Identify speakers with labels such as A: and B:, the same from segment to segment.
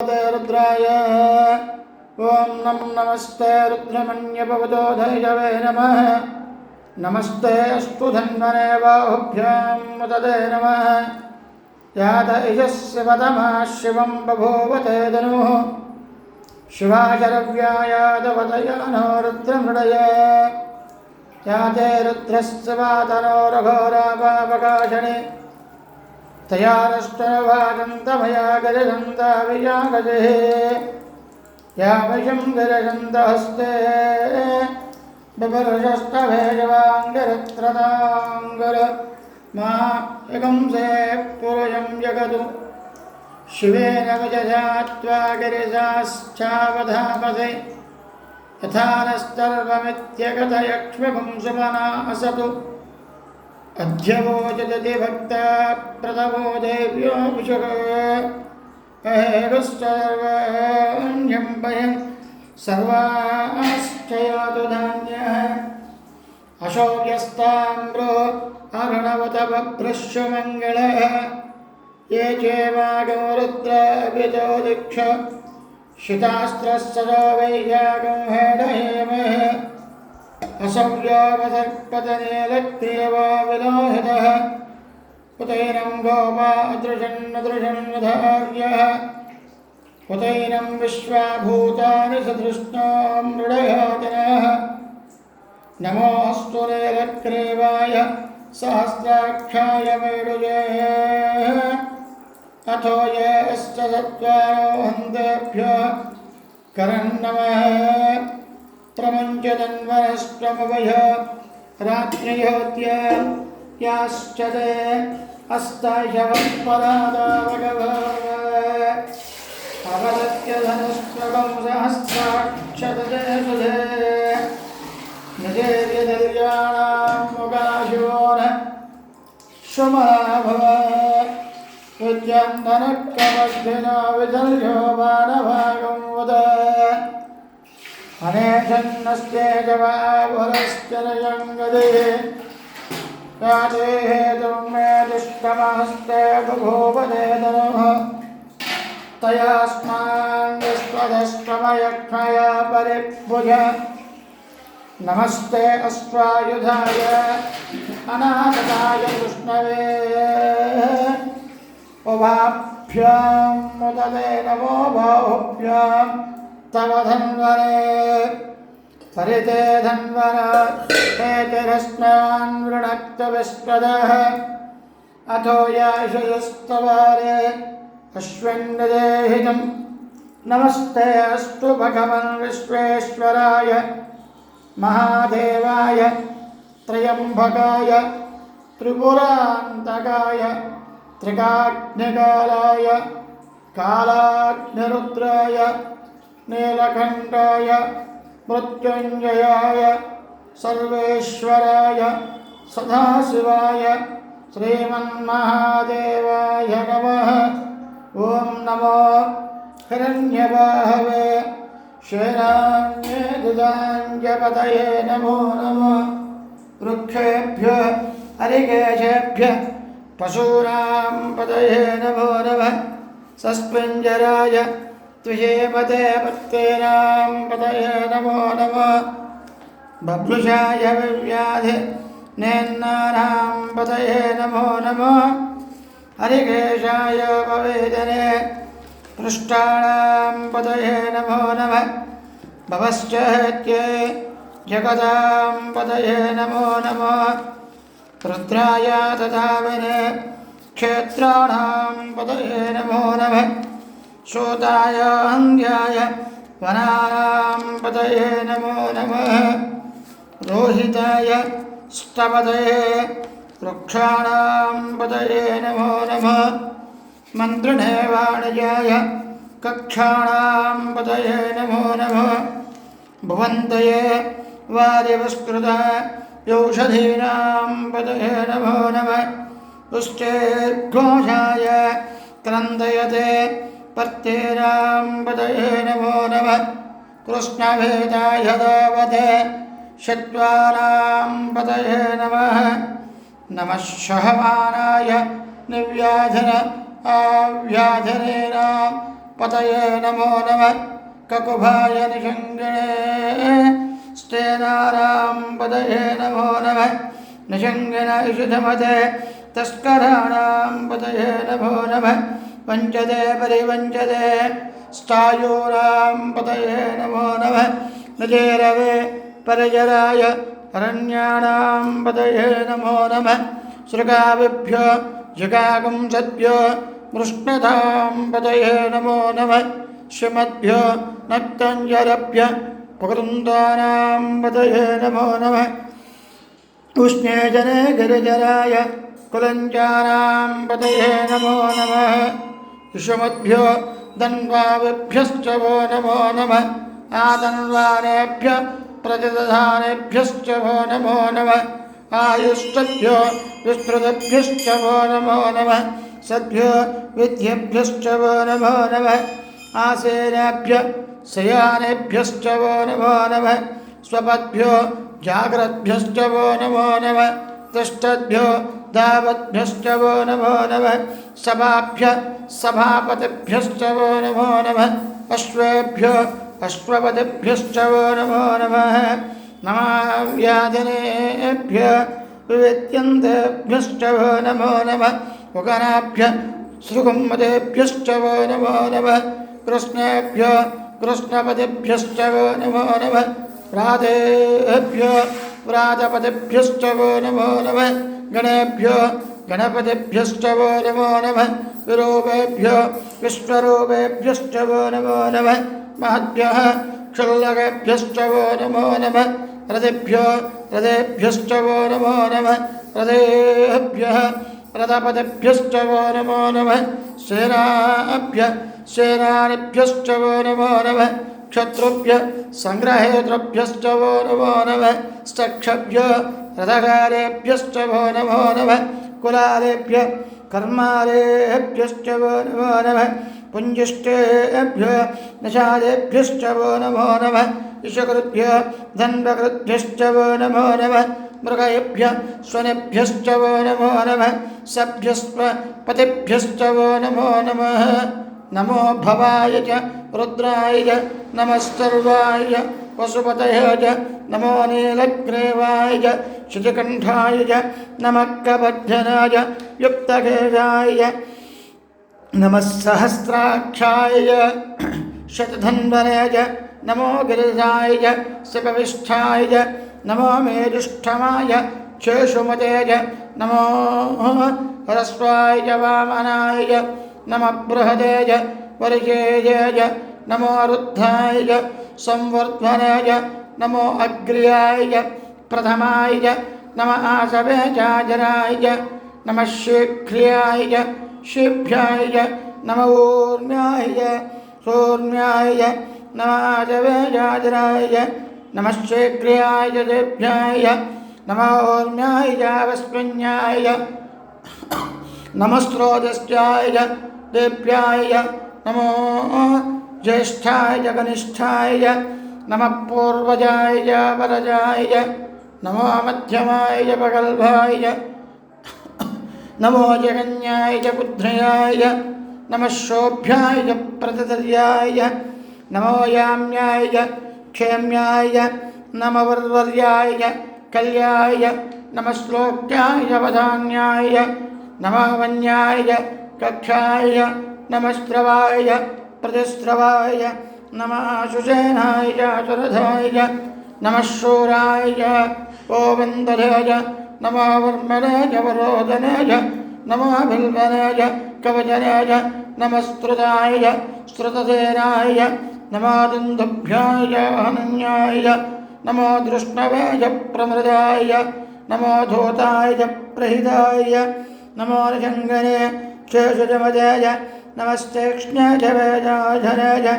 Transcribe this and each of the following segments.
A: भगवते रुद्राय। ओं नमस्ते रुद्रमन्यपवतोधैषवे नमः। नमस्ते अस्तुधन्वने बाहुभ्यां तदे नमः। यात यशस्य पदमा शिवं बभूवते धनुः। शिवाशरव्यायादवदयानो रुद्रमृडय। याते रुद्रस्य वातनो रघोरापापकाशने। तया नष्टभागन्तमया गजगन्धाविजागजे। या वशं गिरजन्तहस्ते बिभर्षस्तभेजवाङ्गिरत्रताङ्गर मा एकंसे पुरुषं जगतु। शिवेन वचसा गिरिजाश्चावधापसे। यथा नस्तर्वमित्यगतयक्ष्मिपुंसुमना असतु। अध्यवोचदति भक्ता प्रथमो देव्यो विशुः। सर्वन्यं भयं सर्वाश्च यातु धान्यः। अशोभ्यस्ताम्रो अरुणवतभभ्रश्वमङ्गलः। ये चेवागो रुद्राभितो दीक्ष। शितास्त्रस्सदो वैजागं हेडहेमः। असव्यावसर्पतनेलक्रियवा विलोहितः। उतैनं गोपादृशन्नदृशन्नधार्यः। उतैनं विश्वाभूतानि सदृष्णो मृडयातनः। नमोऽस्तु नीलग्रीवाय सहस्राक्षाय मेरुजे। अथो ये अस्य सत्त्वारो हन्तेभ्यः करन्नमः। प्रमुञ्चतन्वनस्प्रमुभय रात्रियोत्य याश्च ते अस्ताशवत्परादावगभव। अवदत्य धनुष्प्रभं सहस्राक्षतते सुधे। निजेर्यदर्याणां मुगाशिवो न शुमराभव। विद्यन्दनक्कमग्निना विदर्यो बाणभागं वद। अनेशन्नस्ते जवापुरश्चरयङ्गदे। याते हेतुं मे दुष्टमहस्ते बभूवदे धनुः। तयास्मान्विश्वदष्टमयक्ष्मया परिभुज। नमस्ते अश्वायुधाय अनाथकाय कृष्णवे। उभाभ्यां मुदते नमो बाहुभ्यां तव धन्वने। परिते धन्वना हेतिरस्मान् वृणक्त विस्पदः। अथो याशयस्तवारे अश्विन्देहितं। नमस्ते अस्तु भगवन् विश्वेश्वराय महादेवाय त्र्यम्बकाय त्रिपुरान्तकाय त्रिकाग्निकालाय कालाग्निरुद्राय नीलकण्ठाय मृत्युञ्जयाय सर्वेश्वराय सदाशिवाय श्रीमन्महादेवाय नमः। ॐ नमो हिरण्यबाहवे श्रीराम्येदुदाञ्जपतये नमो नमः। वृक्षेभ्यः हरिकेशेभ्यः पशूनां पतये नमो नमः। सस्पिञ्जराय त्विषेपते पत्तेनां पतये नमो नमः। बभ्रुषाय विव्याधि नेन्नानां पतये नमो नमः। हरिकेशाय पवेदने पृष्ठानां पतये नमो नमः। भवश्चैत्ये जगतां पतये नमो नमः। रुद्राय तथाविने क्षेत्राणां पतये नमो नमः। शूताय हन्द्याय वनानां पतये नमो नमः। रोहिताय स्तपतये वृक्षाणां पतये नमो नमः। मन्त्रिणे वाणिजाय कक्षाणां पतये नमो नमः। भुवन्तये वारिवस्कृताय औषधीनां पतये नमो नमः। पुष्टेर्घोषाय क्रन्दयते पत्तेनां पतये नमो नमः। कृष्णभेदाय दावते शत्वानां पतये नमः। नमः सहमानाय निव्याधन आव्याधनेनां पतये नमो नमः ककुभाय निषङ्गिणे स्तेनानां पतये नमो नमः निषङ्गिन इषुधमते तस्कराणां पतये नमो नमः वञ्चते परिवञ्चते स्थायूरां पतये नमो नमः नजेरवे परिजराय अरण्याणां पतये नमो नमः सृगाविभ्यो जगागुंसद्भ्यो मृष्णतां पतये नमो नमः श्रीमद्भ्यो नक्तञ्जरभ्य पुकृन्दानां पतये नमो नमः उष्णे जने गिरिजराय कुलञ्चानां पतये नमो नमः विषमद्भ्यो धन्वाविभ्यश्च वो नमो नमः आतन्वानेभ्य प्रतिदधानेभ्यश्च वो नमो नमः आयुष्टभ्यो विस्तृतभ्यश्च वो नमो नमः सद्भ्यो विद्येभ्यश्च वो नमो नमः आसेनेभ्य शयानेभ्यश्च वो नमो नमः स्वपद्भ्यो जाग्रद्भ्यश्च वो नमो नमः तिष्ठद्भ्यो दावद्भ्यश्च वो नमो नमः सभाभ्य सभापतिभ्यश्च वो नमो नमः अश्वेभ्यो अश्वपतिभ्यश्च वो नमो नमः नमाव्याधिनेभ्य विविद्यन्तेभ्यश्च वो नमो नमः उगनाभ्य सृगुम्मतेभ्यश्च वो नमो नमः कृष्णेभ्यो कृष्णपतिभ्यश्च वो नमो नमः राधेभ्यो व्रातपतिभ्यश्च वो नमो नमः गणेभ्यो गणपतिभ्यश्च वो नमो नमः विरूपेभ्यो विश्वरूपेभ्यश्च वो नमो नमः महद्भ्यः क्षुल्लकेभ्यश्च वो नमो नमः रथेभ्यो रथेभ्यश्च वो नमो नमः रथेभ्यः रथपतिभ्यश्च वो नमो नमः सेनाभ्य सेनानिभ्यश्च वो नमो नमः क्षत्रुभ्य संग्रहेतृभ्यश्च वो नमो नमः स्थक्षभ्य रथकारेभ्यश्च वो नमो नमः कुलालेभ्य कर्मालेभ्यश्च वो नमो नमः पुञ्जिष्टेभ्यो निषादेभ्यश्च वो नमो नमः ईशकृभ्य धन्वकृभ्यश्च वो नमो नमः मृगेभ्य स्वनेभ्यश्च वो नमो नमः सभ्यस्व पतिभ्यश्च वो नमो नमः नमो भवाय च रुद्राय च नमस्तर्वाय वसुपतये च नमो नीलग्रीवाय च शितिकण्ठाय च नमः कबद्धनाय युक्तकेशाय च नमः सहस्राक्षाय शतधन्वने च नमो गिरिजाय च शिवविष्ठाय च नमो मेरुष्ठमाय शेषुमते च नमो ह्रस्वाय च वामनाय च नमः बृहदे च वर्षेय च नमो रुद्धाय च संवर्धने च नमो अग्र्याय च प्रथमाय च नमः आसवे चाजराय च नमः शीघ्र्याय च शीभ्याय च नमः ऊर्म्याय च सूर्म्याय च नमः आसवे चाजराय च नमः शीघ्र्याय च देभ्याय च नमः ऊर्म्याय च वस्मिन्याय च नमः स्रोतस्याय च देव्याय च नमो ज्येष्ठाय च कनिष्ठाय च नमः पूर्वजाय च वरजाय च नमो मध्यमाय च प्रगल्भाय च नमो जगन्याय च पुत्रयाय च नमः शोभ्याय च प्रतितर्याय च नमो याम्याय च क्षेम्याय च नमः वर्वर्याय च कल्याय च नमः श्लोक्याय च वधान्याय च नमः वन्याय च कक्षाय च नमः स्रवाय च प्रतिस्रवाय च नमः सुषेणाय च सुरथाय च नमः शूराय च ओवन्दरे च नमः वर्मणे च वरोदने च नमः बिल्वने च कवचने च नमः स्तुताय च स्तुतसेनाय च नमः दुन्दुभ्याय च हनन्याय च नमो दृष्णवे च प्रमृदाय च नमो धूताय च प्रहिताय च नमो निषङ्गने शेषजमते च नमस्तेक्ष्णे च वेदाधने च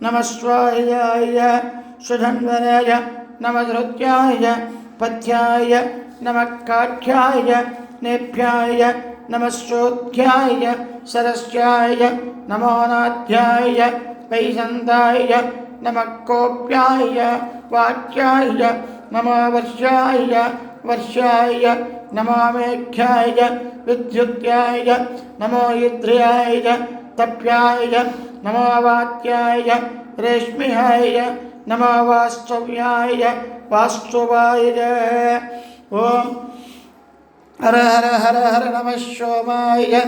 A: नमः स्वाह्याय च सुधन्वने च नमः धृत्याय च पथ्याय च नमः काठ्याय च नेभ्याय च नमः श्रोध्याय च सरस्याय च नमो नाध्याय च वैसन्ताय च नमः कोप्याय च वाच्याय च नमो वर्षाय च वर्षाय च नमो मेघ्याय च विद्युत्याय च नमो युद्ध्याय च तप्याय नमो वात्याय रेश्मिहाय नमो वास्तव्याय वास्तवाय ओम हर हर हर हर नमः सोमाय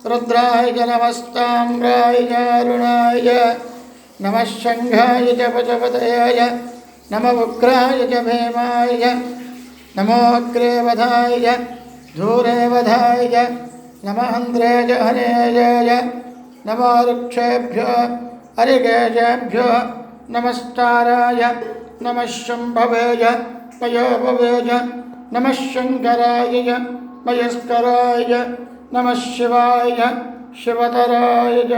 A: रुद्राय नमस्ताम्राय अरुणाय नमः शंघाय च पशुपतये नमः उग्राय च भीमाय नमो अग्रे वधाय धूरे वधाय नमः हन्द्रे च हनेय नमो वृक्षेभ्यो हरिकेशेभ्यो नमस्ताराय नमः शम्भवे मयोभवे नमः शङ्कराय मयस्कराय नमः शिवाय शिवतराय